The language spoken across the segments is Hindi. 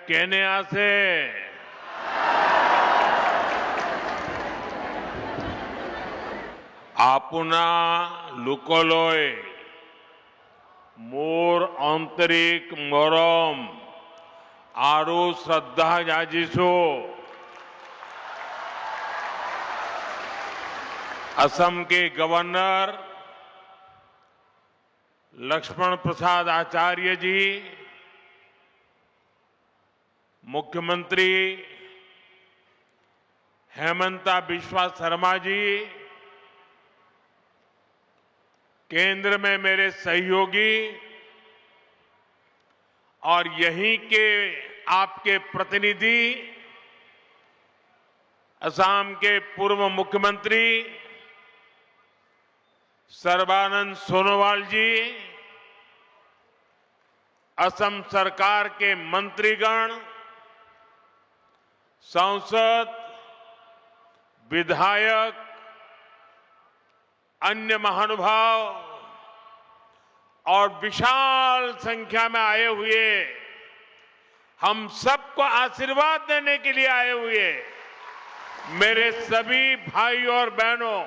કેને આશે આપના લુકોલોય મોર આંતરિક મરમ આરુ શ્રદ્ધા જાજીશો असम के गवर्नर लक्ष्मण प्रसाद आचार्य जी, मुख्यमंत्री हेमंता बिस्वा शर्मा जी, केंद्र में मेरे सहयोगी और यहीं के आपके प्रतिनिधि असम के पूर्व मुख्यमंत्री सर्बानंद सोनोवाल जी, असम सरकार के मंत्रीगण, सांसद, विधायक, अन्य महानुभाव और विशाल संख्या में आए हुए हम सबको आशीर्वाद देने के लिए आए हुए मेरे सभी भाई और बहनों,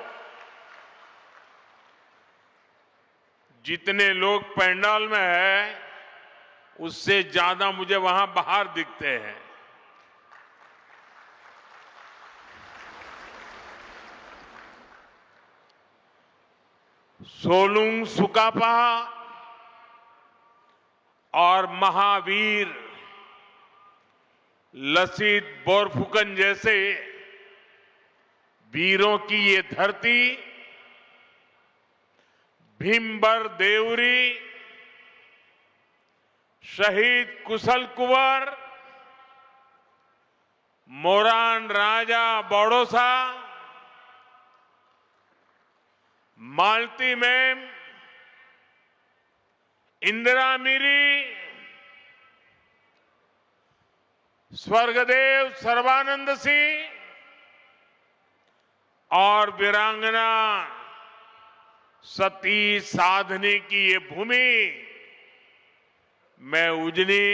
जितने लोग पंडाल में हैं उससे ज्यादा मुझे वहां बाहर दिखते हैं। सोलुंग सुकापा और महावीर लसित बोरफुकन जैसे वीरों की ये धरती, भीमबर देवरी, शहीद कुशल कुंवर, मोरान राजा बड़ौसा, मालती मैम, इंदिरा मिरी, स्वर्गदेव सर्बानंद सिंह और वीरांगना सती साधनी की ये भूमि, मैं उजनी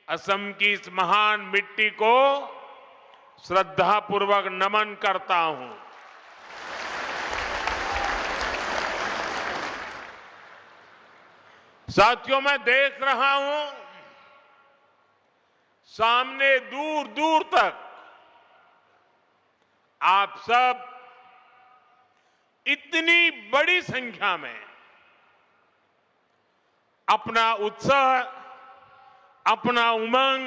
असम की इस महान मिट्टी को श्रद्धापूर्वक नमन करता हूं। साथियों, मैं देख रहा हूं सामने दूर दूर तक आप सब इतनी बड़ी संख्या में अपना उत्साह, अपना उमंग,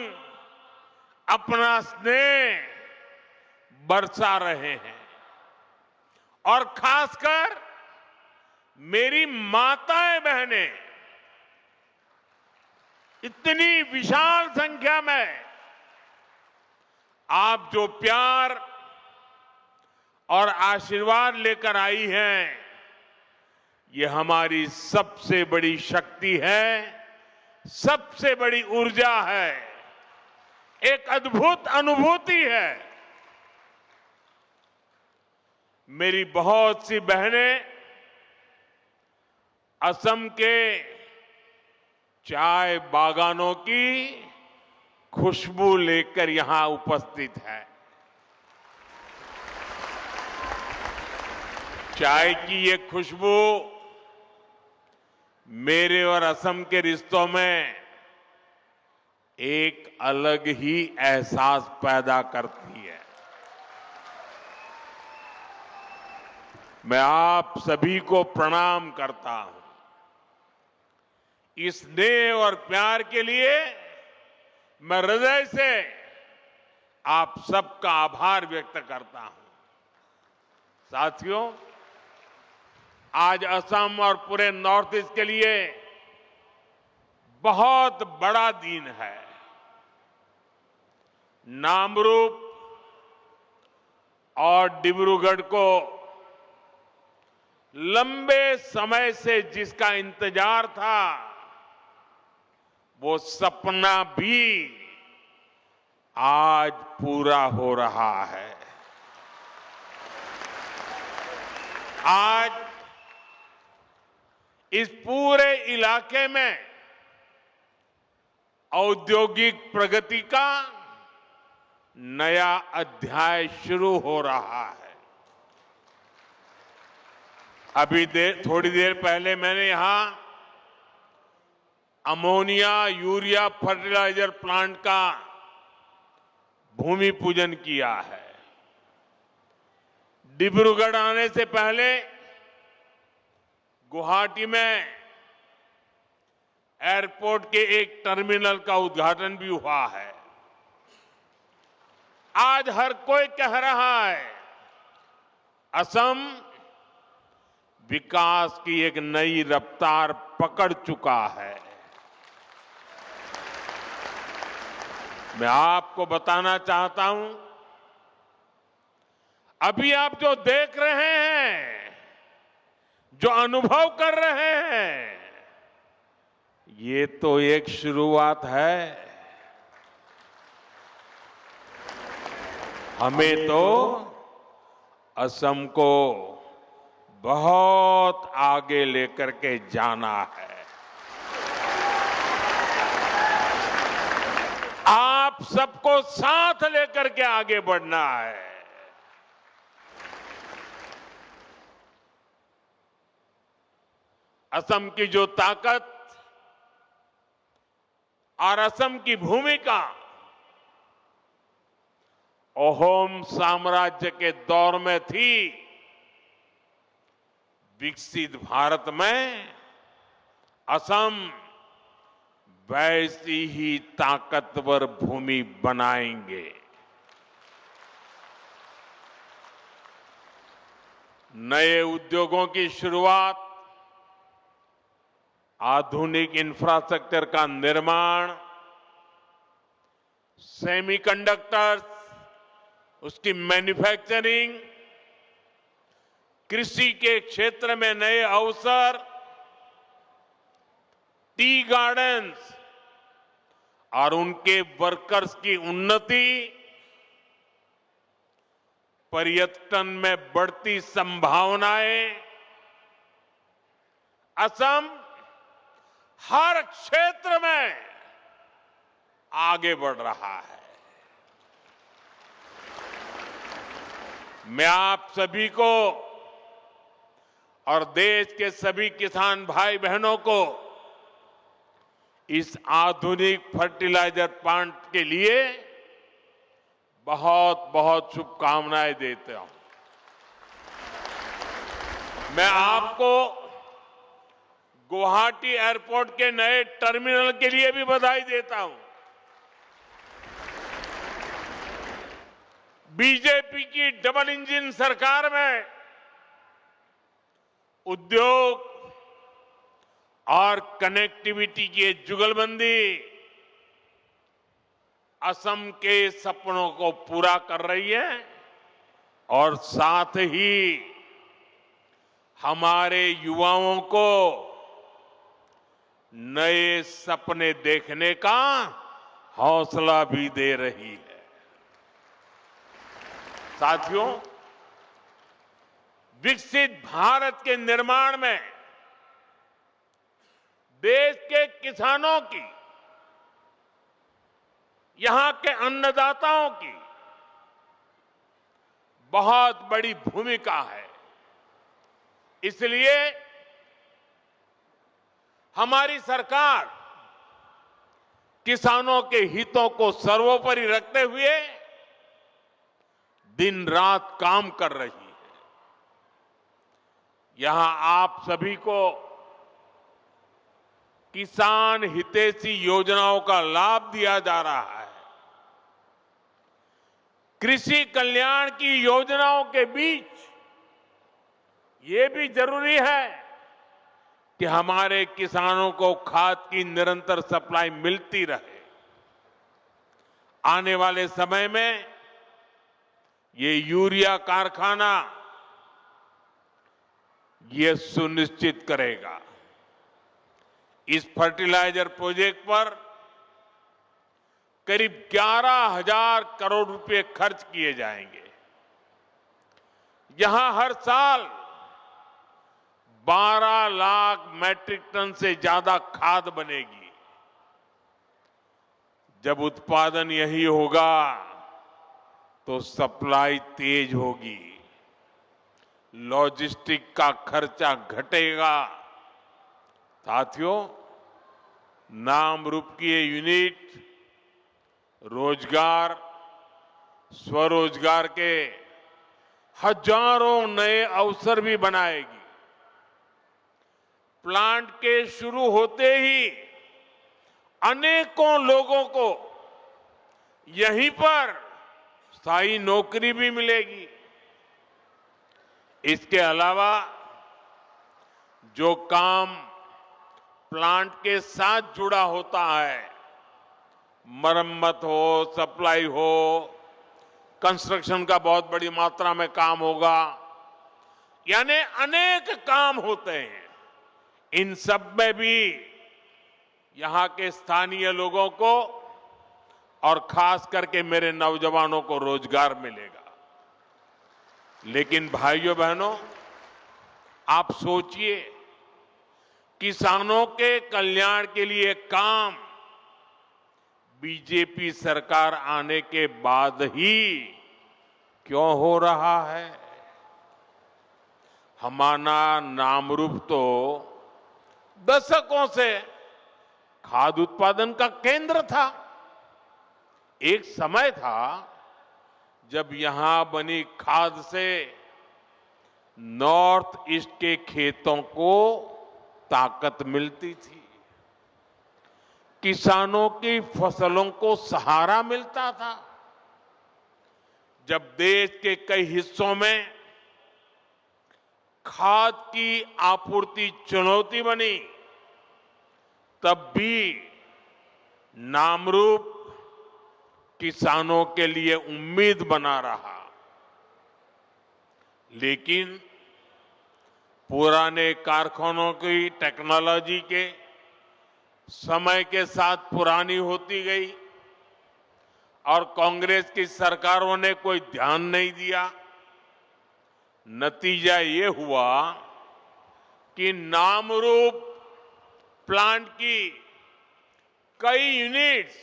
अपना स्नेह बरसा रहे हैं और खासकर मेरी माताएं बहनें इतनी विशाल संख्या में आप जो प्यार और आशीर्वाद लेकर आई हैं, ये हमारी सबसे बड़ी शक्ति है, सबसे बड़ी ऊर्जा है, एक अद्भुत अनुभूति है। मेरी बहुत सी बहनें असम के चाय बागानों की खुशबू लेकर यहां उपस्थित है। चाय की ये खुशबू मेरे और असम के रिश्तों में एक अलग ही एहसास पैदा करती है। मैं आप सभी को प्रणाम करता हूं। इस स्नेह और प्यार के लिए मैं हृदय से आप सबका आभार व्यक्त करता हूं। साथियों, आज असम और पूरे नॉर्थ ईस्ट के लिए बहुत बड़ा दिन है। नामरूप और डिब्रूगढ़ को लंबे समय से जिसका इंतजार था, वो सपना भी आज पूरा हो रहा है। आज इस पूरे इलाके में औद्योगिक प्रगति का नया अध्याय शुरू हो रहा है। अभी थोड़ी देर पहले मैंने यहां अमोनिया यूरिया फर्टिलाइजर प्लांट का भूमि पूजन किया है। डिब्रूगढ़ आने से पहले गुवाहाटी में एयरपोर्ट के एक टर्मिनल का उद्घाटन भी हुआ है। आज हर कोई कह रहा है असम विकास की एक नई रफ्तार पकड़ चुका है। मैं आपको बताना चाहता हूं, अभी आप जो देख रहे हैं, जो अनुभव कर रहे हैं, ये तो एक शुरुआत है। हमें तो असम को बहुत आगे लेकर के जाना है। आप सबको साथ लेकर के आगे बढ़ना है। असम की जो ताकत और असम की भूमिका अहोम साम्राज्य के दौर में थी, विकसित भारत में असम वैसी ही ताकतवर भूमि बनाएंगे। नए उद्योगों की शुरुआत, आधुनिक इंफ्रास्ट्रक्चर का निर्माण, सेमीकंडक्टर्स, उसकी मैन्युफैक्चरिंग, कृषि के क्षेत्र में नए अवसर, टी गार्डन्स और उनके वर्कर्स की उन्नति, पर्यटन में बढ़ती संभावनाएं, असम हर क्षेत्र में आगे बढ़ रहा है। मैं आप सभी को और देश के सभी किसान भाई बहनों को इस आधुनिक फर्टिलाइजर प्लांट के लिए बहुत बहुत शुभकामनाएं देता हूं। मैं आपको गुवाहाटी एयरपोर्ट के नए टर्मिनल के लिए भी बधाई देता हूं। बीजेपी की डबल इंजन सरकार में उद्योग और कनेक्टिविटी की जुगलबंदी असम के सपनों को पूरा कर रही है और साथ ही हमारे युवाओं को नए सपने देखने का हौसला भी दे रही है। साथियों, विकसित भारत के निर्माण में देश के किसानों की, यहां के अन्नदाताओं की बहुत बड़ी भूमिका है। इसलिए हमारी सरकार किसानों के हितों को सर्वोपरि रखते हुए दिन रात काम कर रही है। यहां आप सभी को किसान हितैषी योजनाओं का लाभ दिया जा रहा है। कृषि कल्याण की योजनाओं के बीच ये भी जरूरी है कि हमारे किसानों को खाद की निरंतर सप्लाई मिलती रहे। आने वाले समय में ये यूरिया कारखाना ये सुनिश्चित करेगा। इस फर्टिलाइजर प्रोजेक्ट पर करीब 11,000 करोड़ रुपए खर्च किए जाएंगे। यहां हर साल 12 लाख मैट्रिक टन से ज्यादा खाद बनेगी। जब उत्पादन यही होगा तो सप्लाई तेज होगी, लॉजिस्टिक का खर्चा घटेगा। साथियों, नाम रूप की ये यूनिट रोजगार, स्वरोजगार के हजारों नए अवसर भी बनाएगी। प्लांट के शुरू होते ही अनेकों लोगों को यहीं पर स्थायी नौकरी भी मिलेगी। इसके अलावा जो काम प्लांट के साथ जुड़ा होता है, मरम्मत हो, सप्लाई हो, कंस्ट्रक्शन का बहुत बड़ी मात्रा में काम होगा, यानी अनेक काम होते हैं। इन सब में भी यहां के स्थानीय लोगों को और खास करके मेरे नौजवानों को रोजगार मिलेगा। लेकिन भाइयों बहनों, आप सोचिए, किसानों के कल्याण के लिए काम बीजेपी सरकार आने के बाद ही क्यों हो रहा है? हमारा नामरूप तो दशकों से खाद्य उत्पादन का केंद्र था। एक समय था जब यहां बनी खाद से नॉर्थ ईस्ट के खेतों को ताकत मिलती थी, किसानों की फसलों को सहारा मिलता था। जब देश के कई हिस्सों में खाद की आपूर्ति चुनौती बनी, तब भी नामरूप किसानों के लिए उम्मीद बना रहा। लेकिन पुराने कारखानों की टेक्नोलॉजी के समय के साथ पुरानी होती गई और कांग्रेस की सरकारों ने कोई ध्यान नहीं दिया। नतीजा ये हुआ कि नामरूप प्लांट की कई यूनिट्स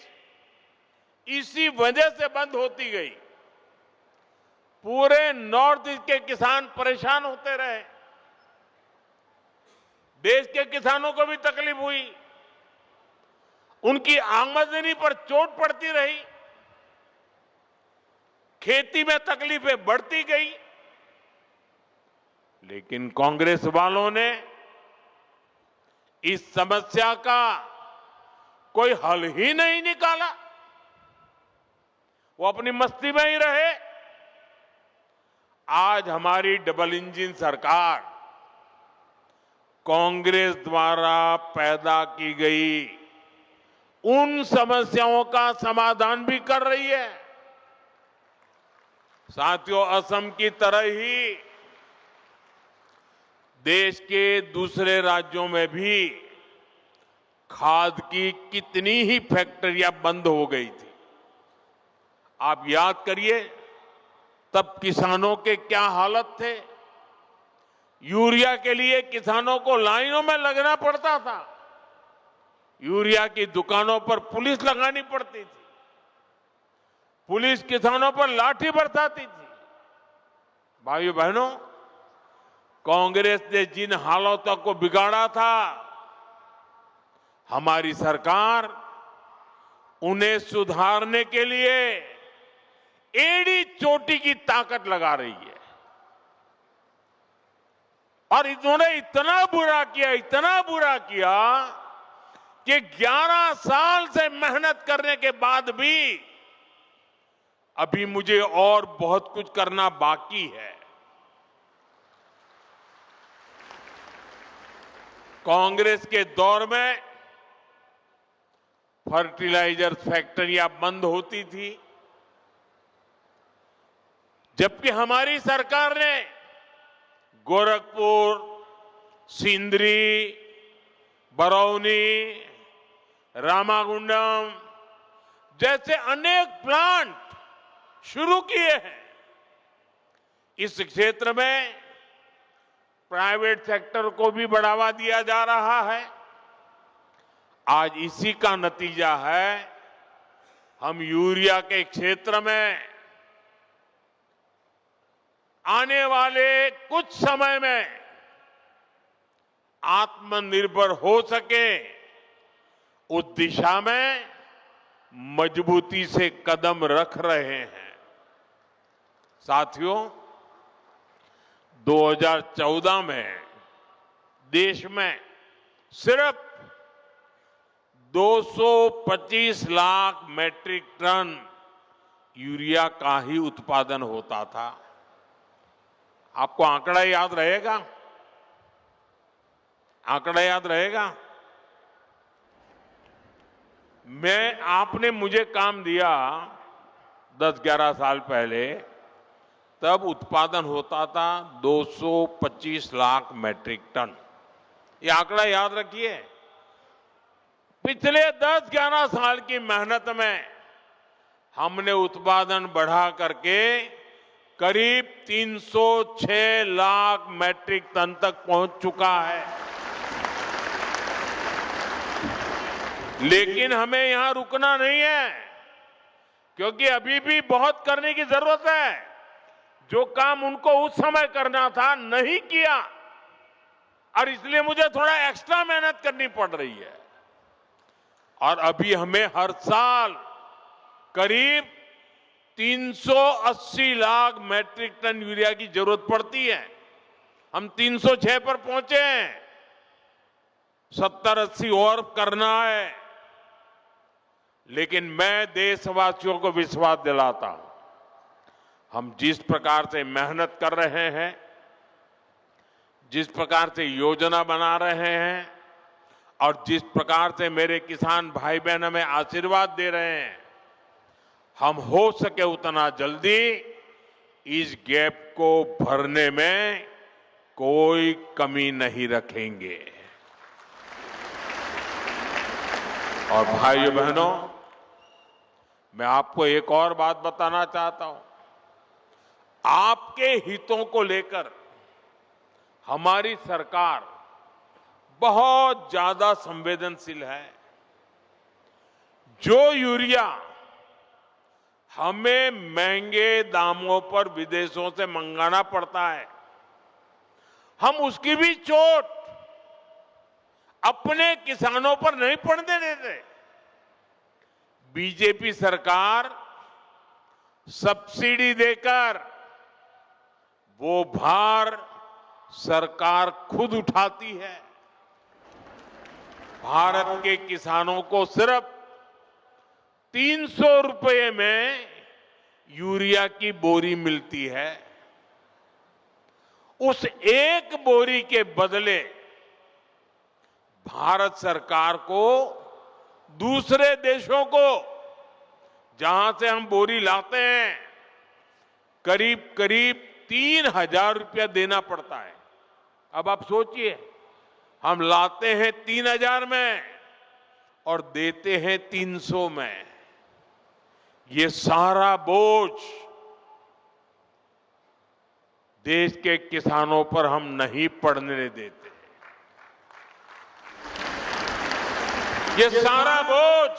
इसी वजह से बंद होती गई। पूरे नॉर्थ ईस्ट के किसान परेशान होते रहे, देश के किसानों को भी तकलीफ हुई, उनकी आमदनी पर चोट पड़ती रही, खेती में तकलीफें बढ़ती गई। लेकिन कांग्रेस वालों ने इस समस्या का कोई हल ही नहीं निकाला। वो अपनी मस्ती में ही रहे। आज हमारी डबल इंजन सरकार कांग्रेस द्वारा पैदा की गई उन समस्याओं का समाधान भी कर रही है। साथियों, असम की तरह ही देश के दूसरे राज्यों में भी खाद की कितनी ही फैक्ट्रियां बंद हो गई थी। आप याद करिए, तब किसानों के क्या हालत थे। यूरिया के लिए किसानों को लाइनों में लगना पड़ता था, यूरिया की दुकानों पर पुलिस लगानी पड़ती थी, पुलिस किसानों पर लाठी बरसाती थी। भाइयों बहनों, कांग्रेस ने जिन हालातों को बिगाड़ा था, हमारी सरकार उन्हें सुधारने के लिए एड़ी चोटी की ताकत लगा रही है। और इन्होंने इतना बुरा किया कि 11 साल से मेहनत करने के बाद भी अभी मुझे और बहुत कुछ करना बाकी है। कांग्रेस के दौर में फर्टिलाइजर फैक्ट्रियां बंद होती थी, जबकि हमारी सरकार ने गोरखपुर, सिंदरी, बरौनी, रामागुंडम जैसे अनेक प्लांट शुरू किए हैं। इस क्षेत्र में प्राइवेट सेक्टर को भी बढ़ावा दिया जा रहा है। आज इसी का नतीजा है हम यूरिया के क्षेत्र में आने वाले कुछ समय में आत्मनिर्भर हो सके, उस दिशा में मजबूती से कदम रख रहे हैं। साथियों, 2014 में देश में सिर्फ 225 लाख मैट्रिक टन यूरिया का ही उत्पादन होता था। आपको आंकड़ा याद रहेगा? आंकड़ा याद रहेगा? आपने मुझे काम दिया 10-11 साल पहले, तब उत्पादन होता था 225 लाख मैट्रिक टन। ये आंकड़ा याद रखिए। पिछले 10-11 साल की मेहनत में हमने उत्पादन बढ़ा करके करीब 306 लाख मैट्रिक टन तक पहुंच चुका है। लेकिन हमें यहां रुकना नहीं है, क्योंकि अभी भी बहुत करने की जरूरत है। जो काम उनको उस समय करना था नहीं किया, और इसलिए मुझे थोड़ा एक्स्ट्रा मेहनत करनी पड़ रही है। और अभी हमें हर साल करीब 380 लाख मैट्रिक टन यूरिया की जरूरत पड़ती है। हम 306 पर पहुंचे हैं, 70-80 और करना है। लेकिन मैं देशवासियों को विश्वास दिलाता हूं, हम जिस प्रकार से मेहनत कर रहे हैं, जिस प्रकार से योजना बना रहे हैं, और जिस प्रकार से मेरे किसान भाई बहन हमें आशीर्वाद दे रहे हैं, हम हो सके उतना जल्दी इस गैप को भरने में कोई कमी नहीं रखेंगे। और भाइयों बहनों, मैं आपको एक और बात बताना चाहता हूं। आपके हितों को लेकर हमारी सरकार बहुत ज्यादा संवेदनशील है। जो यूरिया हमें महंगे दामों पर विदेशों से मंगाना पड़ता है, हम उसकी भी चोट अपने किसानों पर नहीं पड़ने देते। बीजेपी सरकार सब्सिडी देकर वो भार सरकार खुद उठाती है। भारत के किसानों को सिर्फ 300 रुपए में यूरिया की बोरी मिलती है। उस एक बोरी के बदले भारत सरकार को दूसरे देशों को, जहां से हम बोरी लाते हैं, करीब करीब 3,000 रुपया देना पड़ता है। अब आप सोचिए, हम लाते हैं 3,000 में और देते हैं 300 में। ये सारा बोझ देश के किसानों पर हम नहीं पड़ने देते। ये सारा बोझ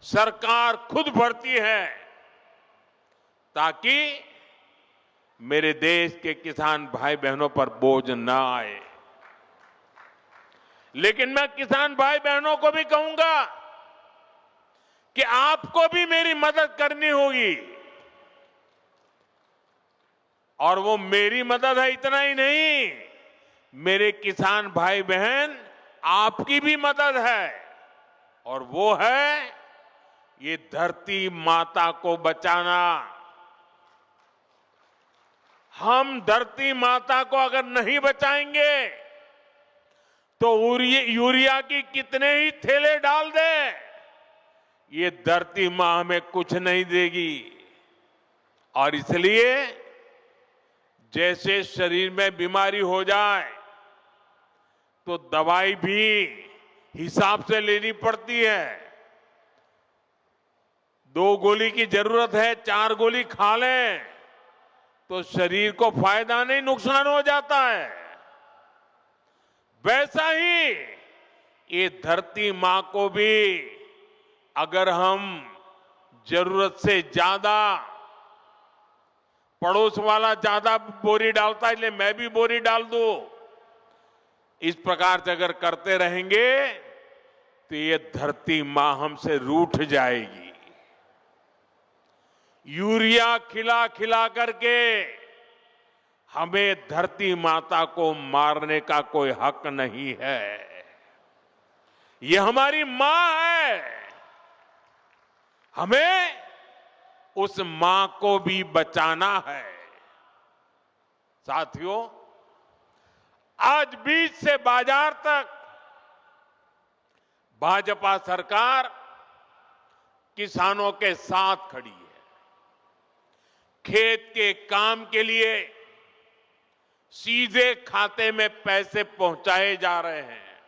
सरकार खुद भरती है, ताकि मेरे देश के किसान भाई बहनों पर बोझ न आए। लेकिन मैं किसान भाई बहनों को भी कहूंगा कि आपको भी मेरी मदद करनी होगी। और वो मेरी मदद है इतना ही नहीं, मेरे किसान भाई बहन आपकी भी मदद है। और वो है ये धरती माता को बचाना। हम धरती माता को अगर नहीं बचाएंगे तो यूरिया की कितने ही थैले डाल दे, ये धरती मां हमें कुछ नहीं देगी। और इसलिए जैसे शरीर में बीमारी हो जाए तो दवाई भी हिसाब से लेनी पड़ती है। 2 गोली की जरूरत है, 4 गोली खा लें तो शरीर को फायदा नहीं, नुकसान हो जाता है। वैसा ही ये धरती मां को भी अगर हम जरूरत से ज्यादा, पड़ोस वाला ज्यादा बोरी डालता है इसलिए मैं भी बोरी डाल दूं, इस प्रकार से अगर करते रहेंगे तो ये धरती मां हमसे रूठ जाएगी। यूरिया खिला खिला करके हमें धरती माता को मारने का कोई हक नहीं है। ये हमारी मां है, हमें उस मां को भी बचाना है। साथियों, आज बीज से बाजार तक भाजपा सरकार किसानों के साथ खड़ी है। खेत के काम के लिए सीधे खाते में पैसे पहुंचाए जा रहे हैं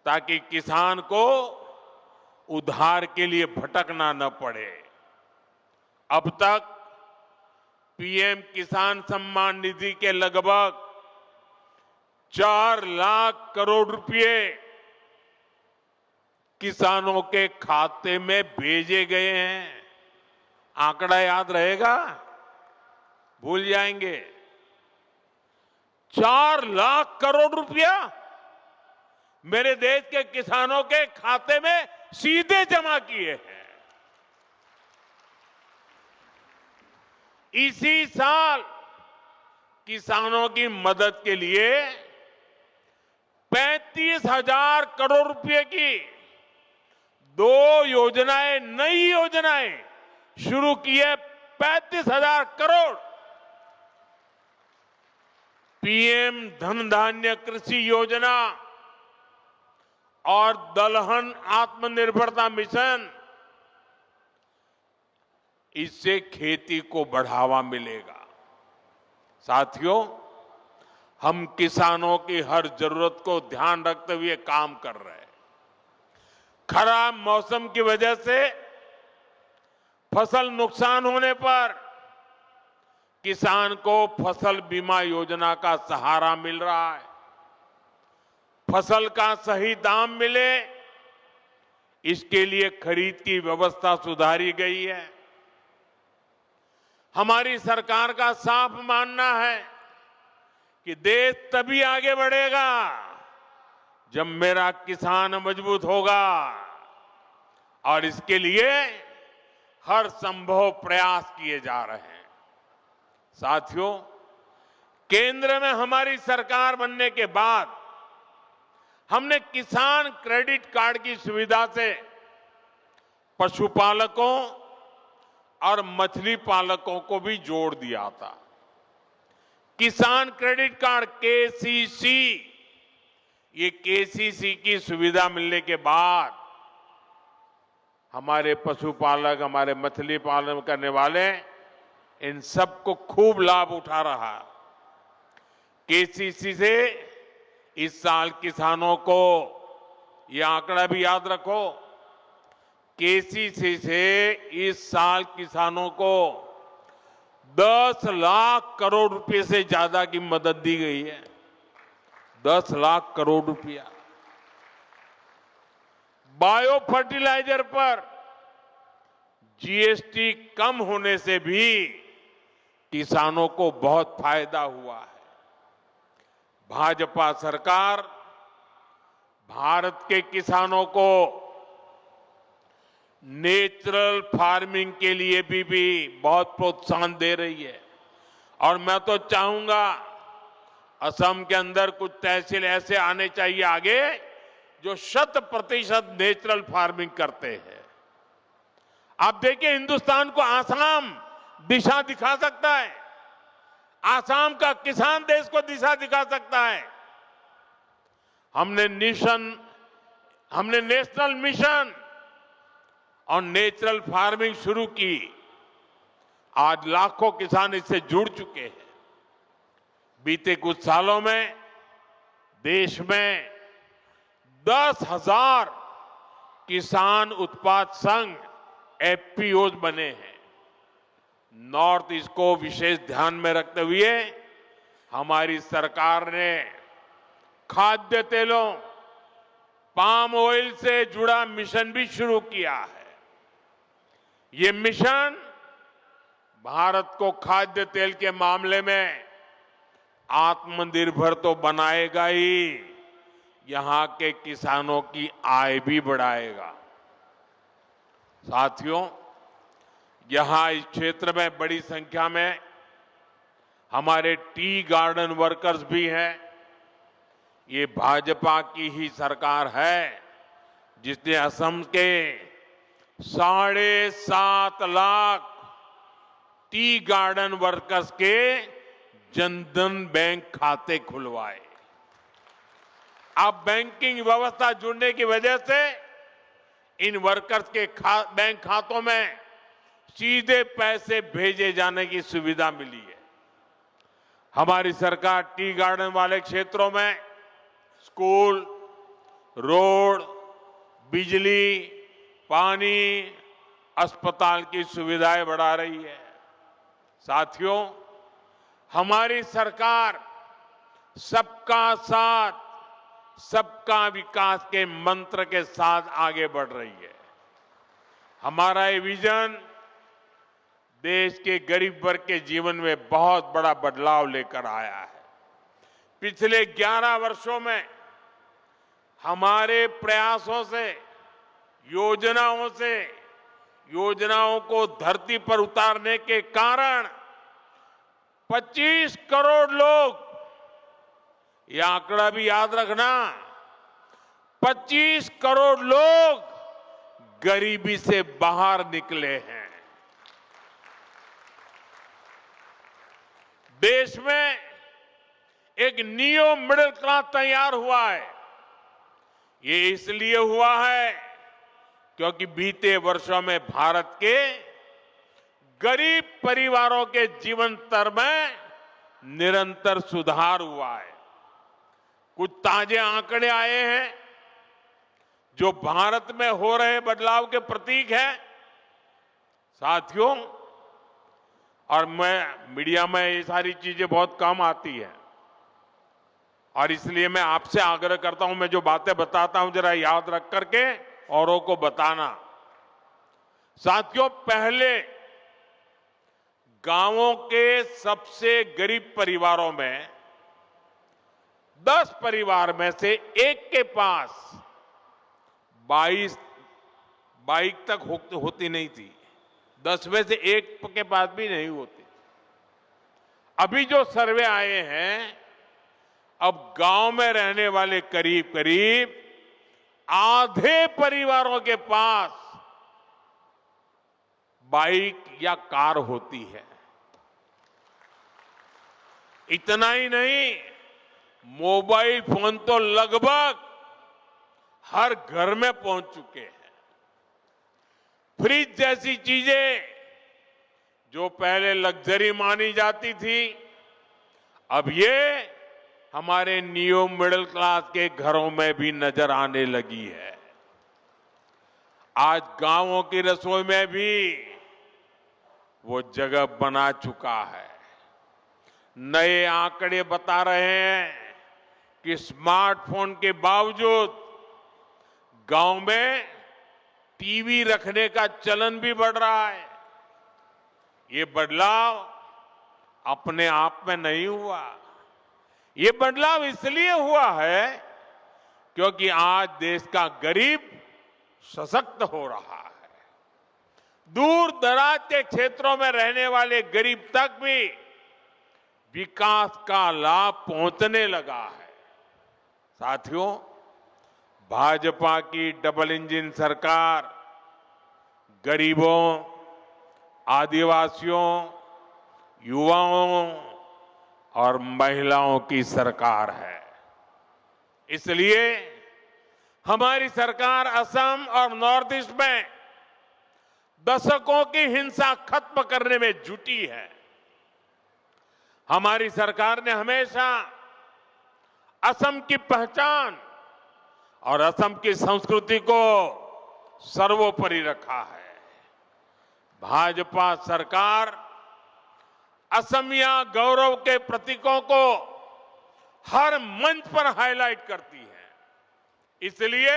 ताकि किसान को उधार के लिए भटकना न पड़े। अब तक पीएम किसान सम्मान निधि के लगभग 4 लाख करोड़ रुपए किसानों के खाते में भेजे गए हैं। आंकड़ा याद रहेगा? भूल जाएंगे? 4 लाख करोड़ रुपया मेरे देश के किसानों के खाते में सीधे जमा किए हैं। इसी साल किसानों की मदद के लिए 35,000 करोड़ रुपए की 2 योजनाएं, नई योजनाएं शुरू की है। 35,000 करोड़। पीएम धन धान्य कृषि योजना और दलहन आत्मनिर्भरता मिशन, इससे खेती को बढ़ावा मिलेगा। साथियों, हम किसानों की हर जरूरत को ध्यान रखते हुए काम कर रहे हैं। खराब मौसम की वजह से फसल नुकसान होने पर किसान को फसल बीमा योजना का सहारा मिल रहा है। फसल का सही दाम मिले, इसके लिए खरीद की व्यवस्था सुधारी गई है। हमारी सरकार का साफ मानना है कि देश तभी आगे बढ़ेगा जब मेरा किसान मजबूत होगा, और इसके लिए हर संभव प्रयास किए जा रहे हैं। साथियों, केंद्र में हमारी सरकार बनने के बाद हमने किसान क्रेडिट कार्ड की सुविधा से पशुपालकों और मछली पालकों को भी जोड़ दिया था। किसान क्रेडिट कार्ड केसीसी, ये केसीसी की सुविधा मिलने के बाद हमारे पशुपालक, हमारे मछली पालन करने वाले, इन सबको खूब लाभ उठा रहा। केसीसी से इस साल किसानों को, ये आंकड़ा भी याद रखो, केसीसी से इस साल किसानों को 10 लाख करोड़ रुपए से ज्यादा की मदद दी गई है। 10 लाख करोड़ रुपया। बायो फर्टिलाइजर पर जीएसटी कम होने से भी किसानों को बहुत फायदा हुआ है। भाजपा सरकार भारत के किसानों को नेचुरल फार्मिंग के लिए भी बहुत प्रोत्साहन दे रही है। और मैं तो चाहूंगा असम के अंदर कुछ तहसील ऐसे आने चाहिए आगे जो 100% नेचुरल फार्मिंग करते हैं। आप देखिए, हिंदुस्तान को आसाम दिशा दिखा सकता है। आसाम का किसान देश को दिशा दिखा सकता है। हमने नेशनल मिशन और नेचुरल फार्मिंग शुरू की। आज लाखों किसान इससे जुड़ चुके हैं। बीते कुछ सालों में देश में 10,000 किसान उत्पाद संघ एफपीओज बने हैं। नॉर्थ ईस्ट को विशेष ध्यान में रखते हुए हमारी सरकार ने खाद्य तेलों, पाम ऑयल से जुड़ा मिशन भी शुरू किया है। ये मिशन भारत को खाद्य तेल के मामले में आत्मनिर्भर तो बनाएगा ही, यहां के किसानों की आय भी बढ़ाएगा। साथियों, यहां इस क्षेत्र में बड़ी संख्या में हमारे टी गार्डन वर्कर्स भी हैं। ये भाजपा की ही सरकार है जिसने असम के 7.5 लाख टी गार्डन वर्कर्स के जनधन बैंक खाते खुलवाए। अब बैंकिंग व्यवस्था जुड़ने की वजह से इन वर्कर्स के बैंक खातों में सीधे पैसे भेजे जाने की सुविधा मिली है। हमारी सरकार टी गार्डन वाले क्षेत्रों में स्कूल, रोड, बिजली, पानी, अस्पताल की सुविधाएं बढ़ा रही है। साथियों, हमारी सरकार सबका साथ, सबका विकास के मंत्र के साथ आगे बढ़ रही है। हमारा ये विजन देश के गरीब वर्ग के जीवन में बहुत बड़ा बदलाव लेकर आया है। पिछले 11 वर्षों में हमारे प्रयासों से, योजनाओं को धरती पर उतारने के कारण 25 करोड़ लोग, यह आंकड़ा भी याद रखना, 25 करोड़ लोग गरीबी से बाहर निकले हैं। देश में एक नियो मिडिल क्लास तैयार हुआ है। ये इसलिए हुआ है क्योंकि बीते वर्षों में भारत के गरीब परिवारों के जीवन स्तर में निरंतर सुधार हुआ है। कुछ ताजे आंकड़े आए हैं जो भारत में हो रहे बदलाव के प्रतीक हैं। साथियों, और मैं मीडिया में ये सारी चीजें बहुत कम आती है और इसलिए मैं आपसे आग्रह करता हूं, मैं जो बातें बताता हूं जरा याद रख करके औरों को बताना। साथियों, पहले गांवों के सबसे गरीब परिवारों में 10 परिवार में से एक के पास 22 बाइक तक होती नहीं थी। 10 में से एक के पास भी नहीं होती। अभी जो सर्वे आए हैं, अब गांव में रहने वाले करीब करीब आधे परिवारों के पास बाइक या कार होती है। इतना ही नहीं, मोबाइल फोन तो लगभग हर घर में पहुंच चुके हैं। फ्रिज जैसी चीजें जो पहले लग्जरी मानी जाती थी, अब ये हमारे नियो मिडिल क्लास के घरों में भी नजर आने लगी है। आज गांवों की रसोई में भी वो जगह बना चुका है। नए आंकड़े बता रहे हैं कि स्मार्टफोन के बावजूद गांव में टीवी रखने का चलन भी बढ़ रहा है। ये बदलाव अपने आप में नहीं हुआ। ये बदलाव इसलिए हुआ है क्योंकि आज देश का गरीब सशक्त हो रहा है। दूर दराज के क्षेत्रों में रहने वाले गरीब तक भी विकास का लाभ पहुंचने लगा है। साथियों, भाजपा की डबल इंजन सरकार गरीबों, आदिवासियों, युवाओं और महिलाओं की सरकार है। इसलिए हमारी सरकार असम और नॉर्थ ईस्ट में दशकों की हिंसा खत्म करने में जुटी है। हमारी सरकार ने हमेशा असम की पहचान और असम की संस्कृति को सर्वोपरि रखा है। भाजपा सरकार असमिया गौरव के प्रतीकों को हर मंच पर हाईलाइट करती है। इसलिए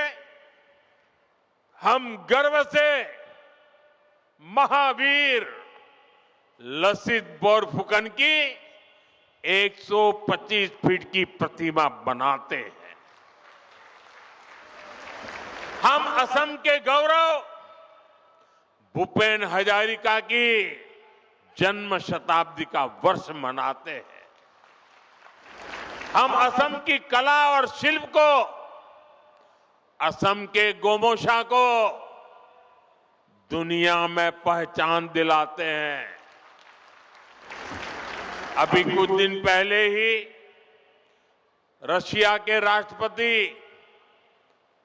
हम गर्व से महावीर लसित बोरफुकन की 125 फीट की प्रतिमा बनाते हैं। हम असम के गौरव भूपेन हजारिका की जन्म शताब्दी का वर्ष मनाते हैं। हम असम की कला और शिल्प को, असम के गोमोशा को दुनिया में पहचान दिलाते हैं। अभी कुछ दिन पहले ही रशिया के राष्ट्रपति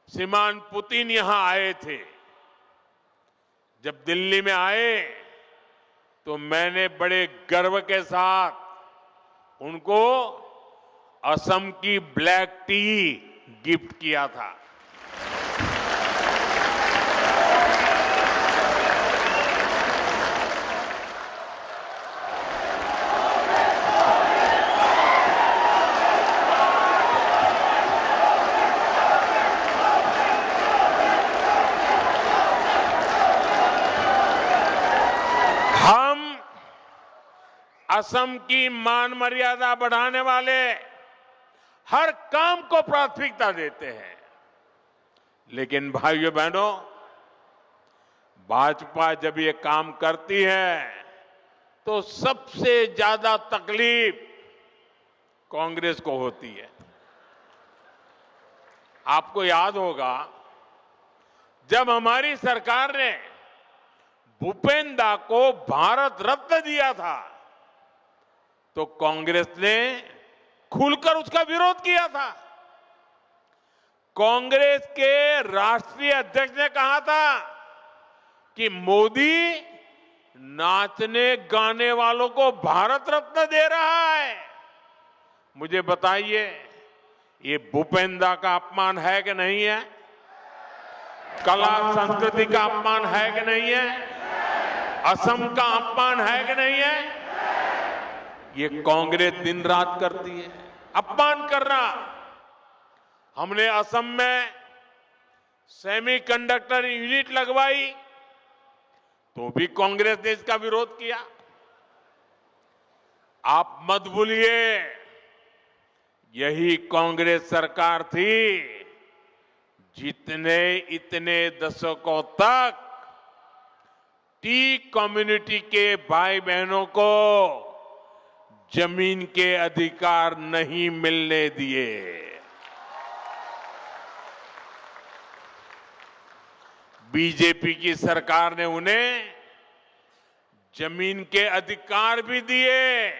श्रीमान पुतिन यहां आए थे। जब दिल्ली में आए तो मैंने बड़े गर्व के साथ उनको असम की ब्लैक टी गिफ्ट किया था। असम की मान मर्यादा बढ़ाने वाले हर काम को प्राथमिकता देते हैं। लेकिन भाइयों बहनों, भाजपा जब ये काम करती है तो सबसे ज्यादा तकलीफ कांग्रेस को होती है। आपको याद होगा जब हमारी सरकार ने भूपेन दा को भारत रत्न दिया था तो कांग्रेस ने खुलकर उसका विरोध किया था। कांग्रेस के राष्ट्रीय अध्यक्ष ने कहा था कि मोदी नाचने गाने वालों को भारत रत्न दे रहा है। मुझे बताइए, ये भूपेन दा का अपमान है कि नहीं है? कला संस्कृति का अपमान है कि नहीं है? असम का अपमान है कि नहीं है? ये कांग्रेस दिन रात करती है, अपमान करना। हमने असम में सेमीकंडक्टर यूनिट लगवाई तो भी कांग्रेस ने इसका विरोध किया। आप मत भूलिए, यही कांग्रेस सरकार थी जितने इतने दशकों तक टी कम्युनिटी के भाई बहनों को जमीन के अधिकार नहीं मिलने दिए। बीजेपी की सरकार ने उन्हें जमीन के अधिकार भी दिए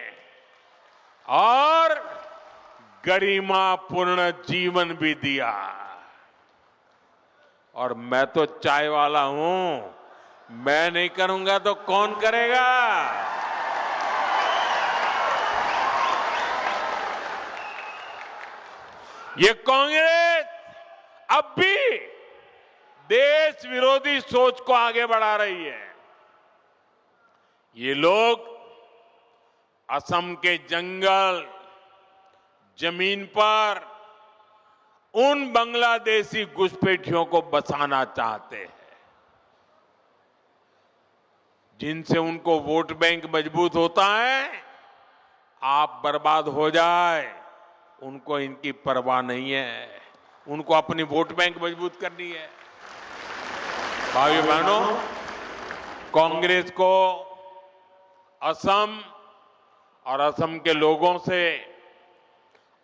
और गरिमापूर्ण जीवन भी दिया। और मैं तो चाय वाला हूं, मैं नहीं करूंगा तो कौन करेगा? ये कांग्रेस अब भी देश विरोधी सोच को आगे बढ़ा रही है। ये लोग असम के जंगल, जमीन पर उन बांग्लादेशी घुसपैठियों को बसाना चाहते हैं जिनसे उनको वोट बैंक मजबूत होता है। आप बर्बाद हो जाए, उनको इनकी परवाह नहीं है। उनको अपनी वोट बैंक मजबूत करनी है। भाइयों बहनों, कांग्रेस को असम और असम के लोगों से,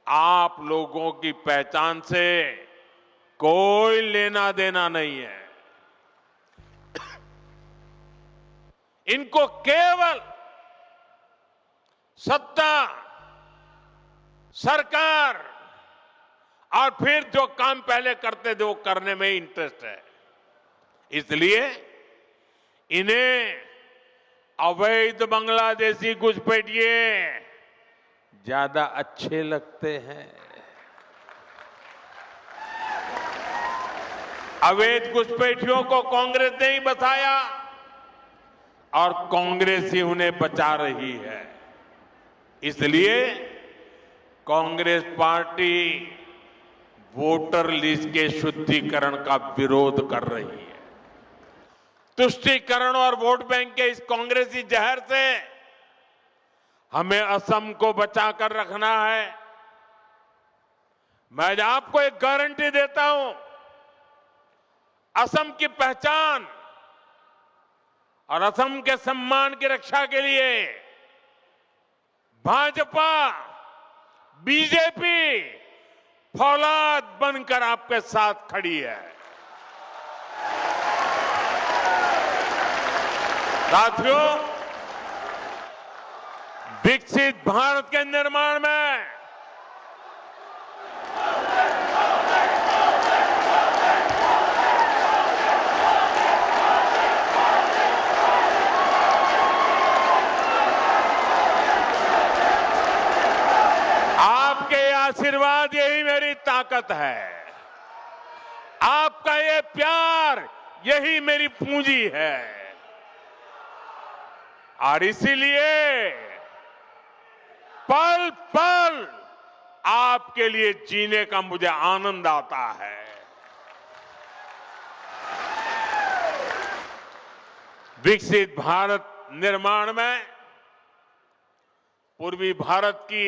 आप लोगों की पहचान से कोई लेना देना नहीं है। इनको केवल सत्ता, सरकार और फिर जो काम पहले करते थे वो करने में इंटरेस्ट है। इसलिए इन्हें अवैध बांग्लादेशी घुसपैठिए ज्यादा अच्छे लगते हैं। अवैध घुसपैठियों को कांग्रेस ने ही बचाया और कांग्रेस ही उन्हें बचा रही है। इसलिए कांग्रेस पार्टी वोटर लिस्ट के शुद्धिकरण का विरोध कर रही है। तुष्टीकरण और वोट बैंक के इस कांग्रेसी जहर से हमें असम को बचाकर रखना है। मैं आज आपको एक गारंटी देता हूं, असम की पहचान और असम के सम्मान की रक्षा के लिए भाजपा, बीजेपी फौलाद बनकर आपके साथ खड़ी है। साथियों, विकसित भारत के निर्माण में आपके आशीर्वाद यही मेरी ताकत है। आपका ये प्यार यही मेरी पूंजी है और इसीलिए पल पल आपके लिए जीने का मुझे आनंद आता है। विकसित भारत निर्माण में पूर्वी भारत की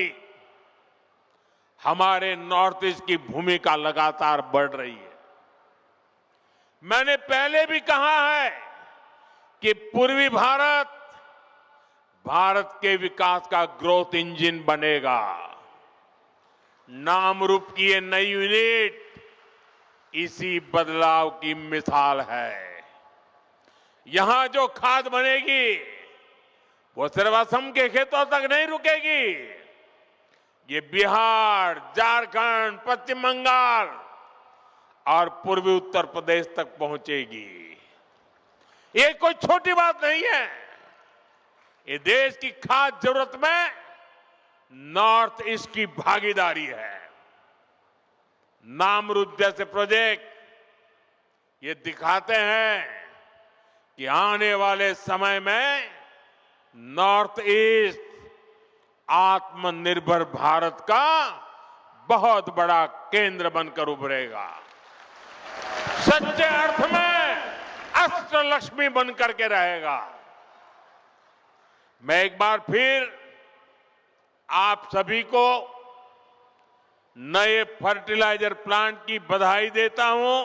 हमारे नॉर्थ ईस्ट की भूमिका लगातार बढ़ रही है। मैंने पहले भी कहा है कि पूर्वी भारत भारत के विकास का ग्रोथ इंजन बनेगा। नाम रूप की ये नई यूनिट इसी बदलाव की मिसाल है। यहां जो खाद बनेगी वो सिर्फ असम के खेतों तक नहीं रुकेगी, ये बिहार, झारखंड, पश्चिम बंगाल और पूर्वी उत्तर प्रदेश तक पहुंचेगी। ये कोई छोटी बात नहीं है। ये देश की खास जरूरत में नॉर्थ ईस्ट की भागीदारी है। नामरूप जैसे प्रोजेक्ट ये दिखाते हैं कि आने वाले समय में नॉर्थ ईस्ट आत्मनिर्भर भारत का बहुत बड़ा केंद्र बनकर उभरेगा। सच्चे अर्थ में अष्टलक्ष्मी बनकर के रहेगा। मैं एक बार फिर आप सभी को नए फर्टिलाइजर प्लांट की बधाई देता हूं।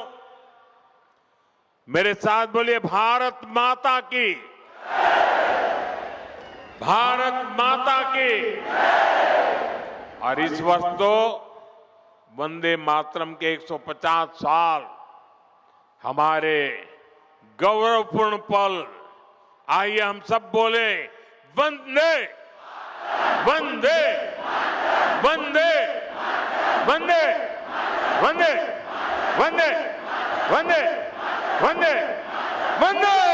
मेरे साथ बोलिए, भारत माता की, भारत माता की। और इस वर्ष तो वंदे मातरम के 150 साल हमारे गौरवपूर्ण पल। आइए हम सब बोले, वंदे वंदे वंदे वंदे वंदे वंदे वंदे वंदे वंदे।